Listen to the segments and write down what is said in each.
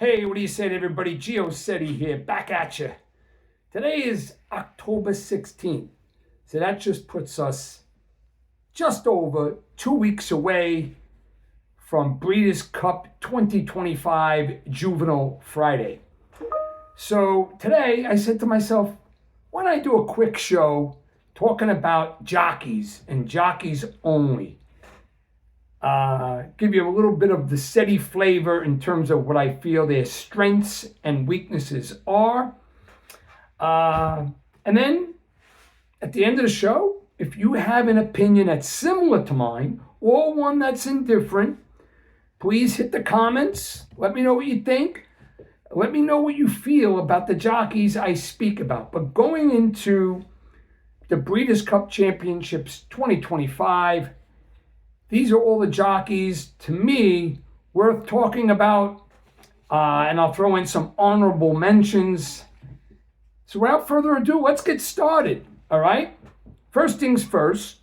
Hey, what do you say to everybody? Gio Seti here, back at you. Today is October 16th, so that just puts us just over 2 weeks away from Breeders' Cup 2025 Juvenile Friday. So today I said to myself, why don't I do a quick show talking about jockeys and jockeys only? Give you a little bit of the Seti flavor in terms of what I feel their strengths and weaknesses are. And then at the end of the show, if you have an opinion that's similar to mine or one that's indifferent, please hit the comments. Let me know what you think. Let me know what you feel about the jockeys I speak about. But going into the Breeders' Cup Championships 2025, these are all the jockeys, to me, worth talking about. And I'll throw in some honorable mentions. So without further ado, let's get started, all right? First things first,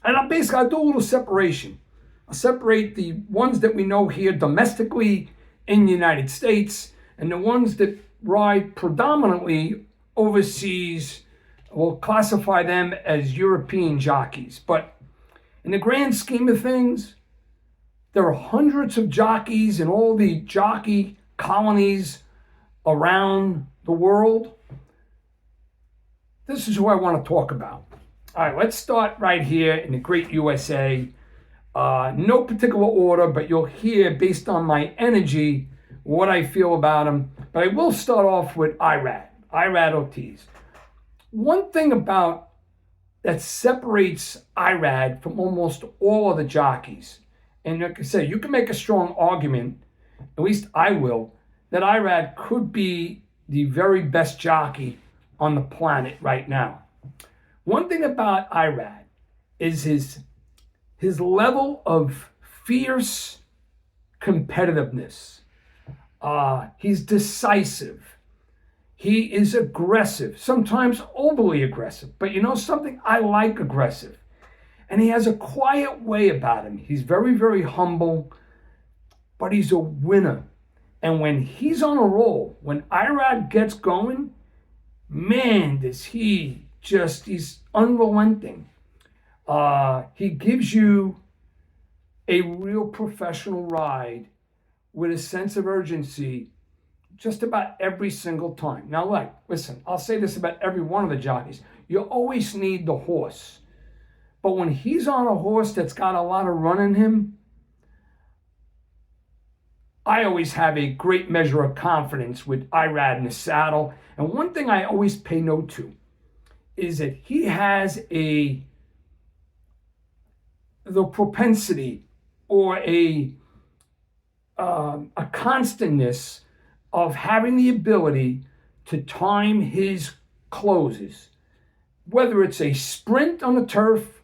and I'll do a little separation. I'll separate the ones that we know here domestically in the United States and the ones that ride predominantly overseas. We'll classify them as European jockeys. But in the grand scheme of things, there are hundreds of jockeys in all the jockey colonies around the world. This is who I want to talk about. All right, let's start right here in the great USA. No particular order, but you'll hear based on my energy what I feel about him. But I will start off with Irad Ortiz. One thing about that separates Irad from almost all of the jockeys, and like I say, you can make a strong argument, at least I will, that Irad could be the very best jockey on the planet right now. One thing about Irad is his level of fierce competitiveness. He's decisive. He is aggressive, sometimes overly aggressive. But you know something? I like aggressive. And he has a quiet way about him. He's very, very humble, but he's a winner. And when he's on a roll, when Irad gets going, man, he's unrelenting. He gives you a real professional ride with a sense of urgency just about every single time. Now, listen, I'll say this about every one of the jockeys. You always need the horse. But when he's on a horse that's got a lot of run in him, I always have a great measure of confidence with Irad in the saddle. And one thing I always pay note to is that he has the propensity or a constantness of having the ability to time his closes, whether it's a sprint on the turf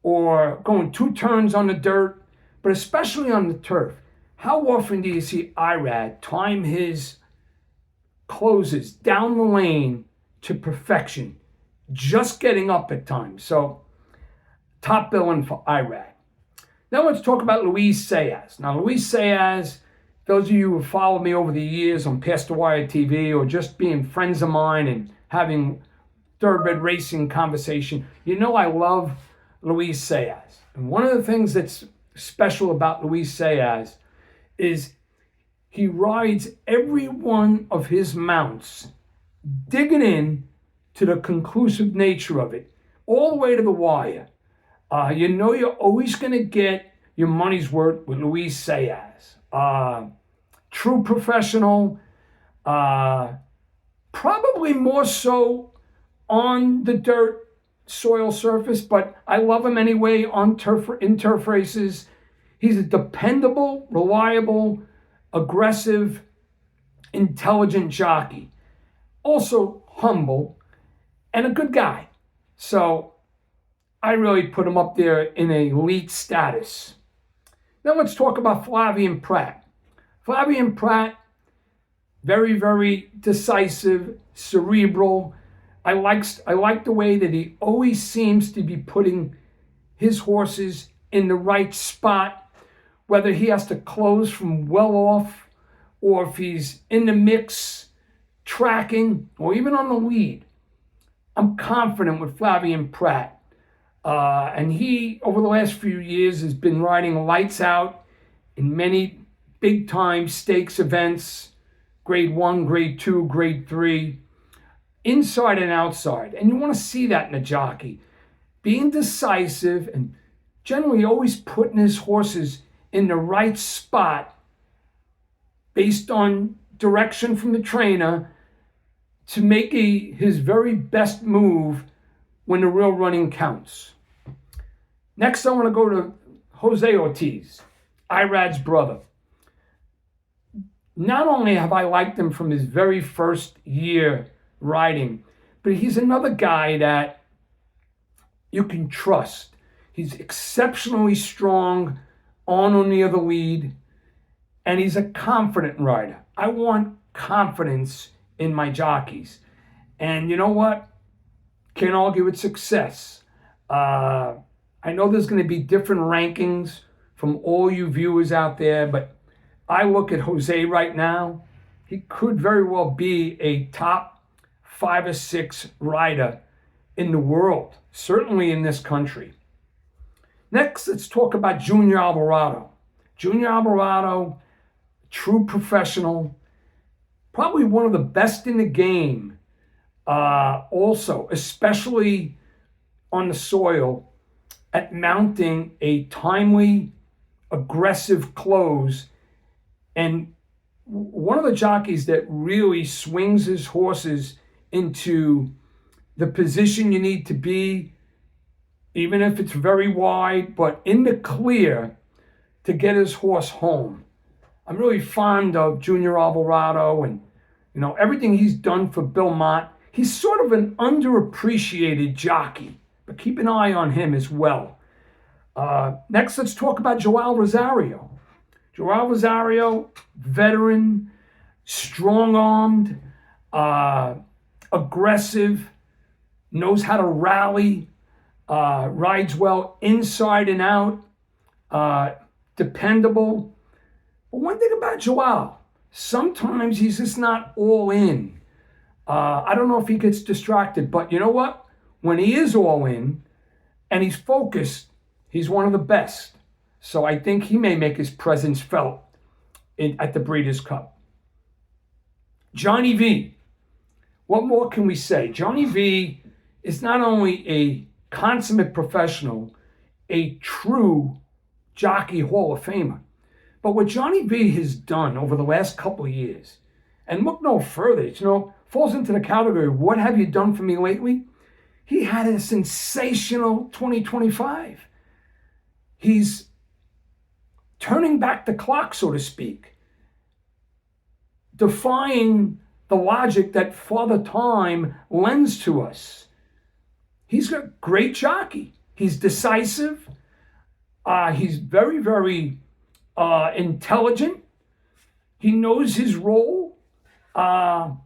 or going 2 turns on the dirt, but especially on the turf. How often do you see Irad time his closes down the lane to perfection, just getting up at times? So, top billing for Irad. Now let's talk about Luis Saez. Now, Luis Saez, those of you who have followed me over the years on Past the Wire TV or just being friends of mine and having Thoroughbred Racing conversation, you know I love Luis Saez. And one of the things that's special about Luis Saez is he rides every one of his mounts, digging in to the conclusive nature of it, all the way to the wire. You know you're always going to get your money's worth with Luis Saez. True professional, probably more so on the dirt soil surface, but I love him anyway in turf races. He's a dependable, reliable, aggressive, intelligent jockey. Also humble and a good guy. So I really put him up there in a elite status. Now let's talk about Flavian Prat. Flavian Prat, very, very decisive, cerebral. I like the way that he always seems to be putting his horses in the right spot, whether he has to close from well off or if he's in the mix, tracking, or even on the lead, I'm confident with Flavian Prat. And he, over the last few years, has been riding lights out in many big-time stakes events, grade 1, grade 2, grade 3, inside and outside. And you want to see that in a jockey. Being decisive and generally always putting his horses in the right spot based on direction from the trainer to make his very best move when the real running counts. Next, I want to go to Jose Ortiz, Irad's brother. Not only have I liked him from his very first year riding, but he's another guy that you can trust. He's exceptionally strong on or near the lead, and he's a confident rider. I want confidence in my jockeys. And you know what? Can't argue with success. I know there's going to be different rankings from all you viewers out there, but I look at Jose right now. He could very well be a top 5 or 6 rider in the world, certainly in this country. Next, let's talk about Junior Alvarado. Junior Alvarado, true professional, probably one of the best in the game, also, especially on the soil, at mounting a timely, aggressive close. And one of the jockeys that really swings his horses into the position you need to be, even if it's very wide, but in the clear to get his horse home. I'm really fond of Junior Alvarado and, everything he's done for Belmont. He's sort of an underappreciated jockey, but keep an eye on him as well. Next, let's talk about Joao Rosario. Joao Rosario, veteran, strong-armed, aggressive, knows how to rally, rides well inside and out, dependable. But one thing about Joao, sometimes he's just not all in. I don't know if he gets distracted, but you know what? When he is all in and he's focused, he's one of the best. So I think he may make his presence felt at the Breeders' Cup. Johnny V. What more can we say? Johnny V is not only a consummate professional, a true Jockey Hall of Famer, but what Johnny V has done over the last couple of years, and look no further, falls into the category, what have you done for me lately? He had a sensational 2025. He's turning back the clock, so to speak, defying the logic that Father Time lends to us. He's a great jockey. He's decisive. He's very, very intelligent. He knows his role.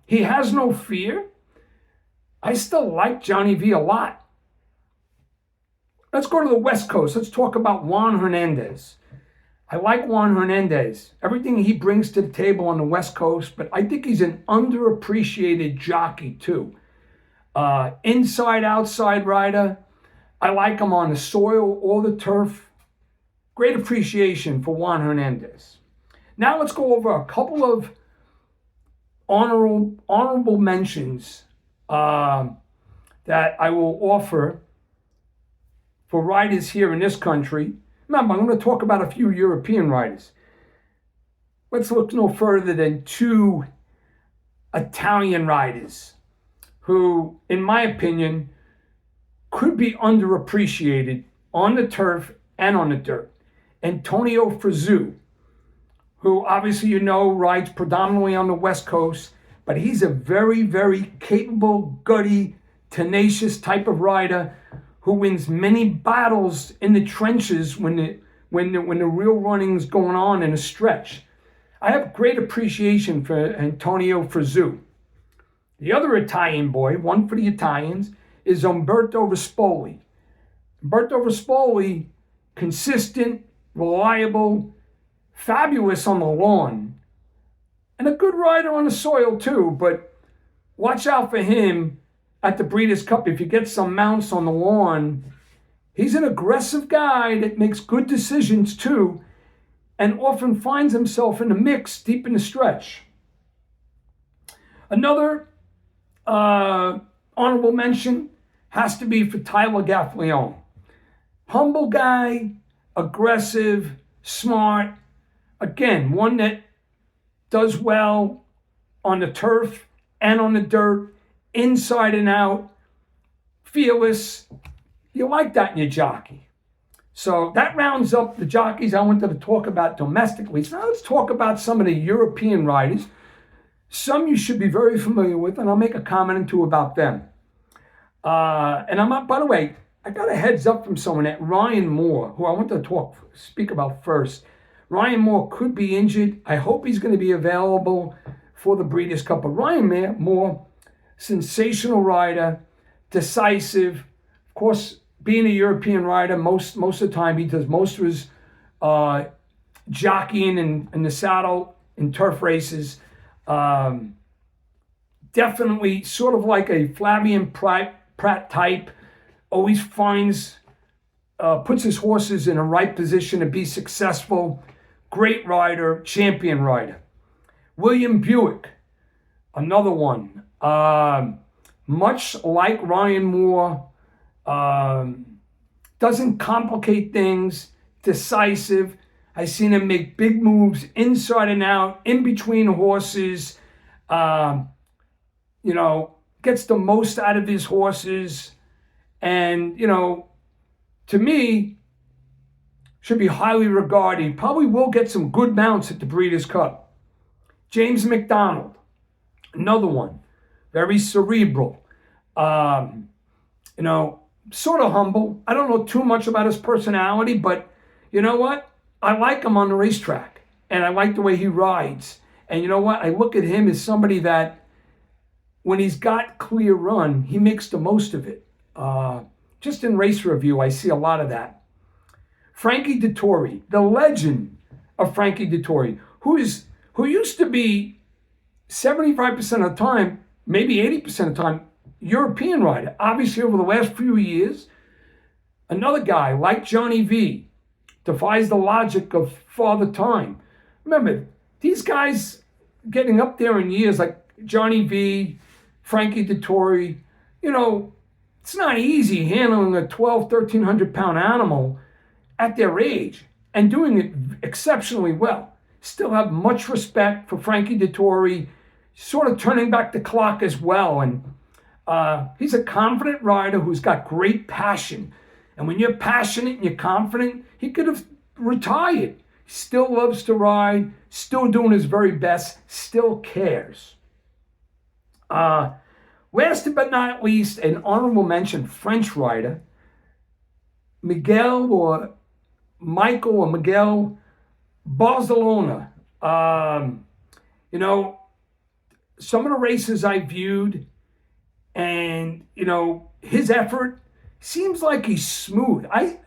He has no fear. I still like Johnny V a lot. Let's go to the West Coast. Let's talk about Juan Hernandez. I like Juan Hernandez. Everything he brings to the table on the West Coast, but I think he's an underappreciated jockey too. Inside, outside rider. I like him on the soil or the turf. Great appreciation for Juan Hernandez. Now let's go over a couple of honorable mentions that I will offer for riders here in this country. Remember, I'm going to talk about a few European riders. Let's look no further than 2 Italian riders who, in my opinion, could be underappreciated on the turf and on the dirt. Antonio Frezu, who obviously rides predominantly on the West Coast, but he's a very, very capable, gutty, tenacious type of rider who wins many battles in the trenches when the real running's going on in a stretch. I have great appreciation for Antonio Frezu. The other Italian boy, one for the Italians, is Umberto Rispoli. Umberto Rispoli, consistent, reliable, fabulous on the lawn, and a good rider on the soil too, but watch out for him at the Breeders' Cup. If you get some mounts on the lawn, he's an aggressive guy that makes good decisions too, and often finds himself in the mix deep in the stretch. Another honorable mention has to be for Tyler Gaffalione. Humble guy, aggressive, smart. Again, one that does well on the turf and on the dirt, inside and out, fearless. You like that in your jockey. So that rounds up the jockeys I wanted to talk about domestically. So now let's talk about some of the European riders. Some you should be very familiar with, and I'll make a comment or two about them. And I'm not, by the way, I got a heads up from someone at Ryan Moore, who I want to speak about first. Ryan Moore could be injured. I hope he's going to be available for the Breeders' Cup. But Ryan Moore, sensational rider, decisive. Of course, being a European rider, most of the time he does most of his jockeying in the saddle in turf races. Definitely sort of like a Flavian Prat type. Always puts his horses in a right position to be successful. Great rider, champion rider. William Buick, another one. Much like Ryan Moore, doesn't complicate things, decisive. I've seen him make big moves inside and out, in between horses. Gets the most out of his horses. And, to me, should be highly regarded. Probably will get some good mounts at the Breeders' Cup. James McDonald, another one. Very cerebral. Sort of humble. I don't know too much about his personality, but you know what? I like him on the racetrack, and I like the way he rides. And you know what? I look at him as somebody that, when he's got clear run, he makes the most of it. Just in race review, I see a lot of that. Frankie Dettori, the legend of Frankie Dettori, who used to be 75% of the time, maybe 80% of the time, European rider. Obviously, over the last few years, another guy like Johnny V defies the logic of Father Time. Remember, these guys getting up there in years like Johnny V, Frankie Dettori, it's not easy handling a 1,300 pound animal at their age and doing it exceptionally well. Still have much respect for Frankie Dettori, sort of turning back the clock as well. And he's a confident rider who's got great passion. And when you're passionate and you're confident, he could have retired. He still loves to ride, still doing his very best, still cares. Last but not least, an honorable mention, French rider, Miguel Barcelona. Some of the races I viewed, and, his effort seems like he's smooth. I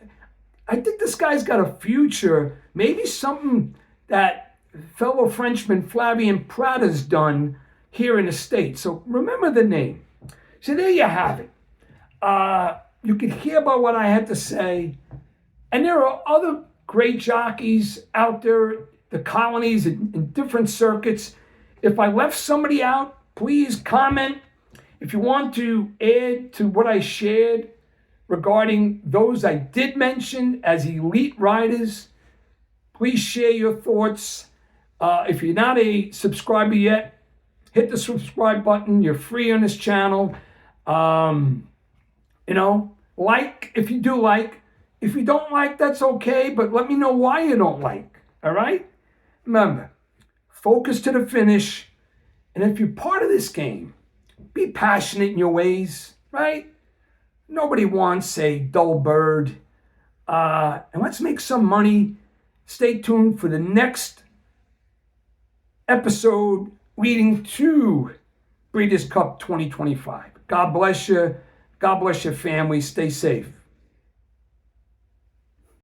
think this guy's got a future, maybe something that fellow Frenchman Flavian Prat has done here in the States. So remember the name. So there you have it. You can hear about what I had to say. And there are other great jockeys out there, the colonies in different circuits. If I left somebody out, please comment. If you want to add to what I shared regarding those I did mention as elite riders, please share your thoughts. If you're not a subscriber yet, hit the subscribe button. You're free on this channel. Like if you do like. If you don't like, that's okay, but let me know why you don't like, all right? Remember, focus to the finish. And if you're part of this game, be passionate in your ways, right? Nobody wants a dull bird. And let's make some money. Stay tuned for the next episode leading to Breeders' Cup 2025. God bless you. God bless your family. Stay safe.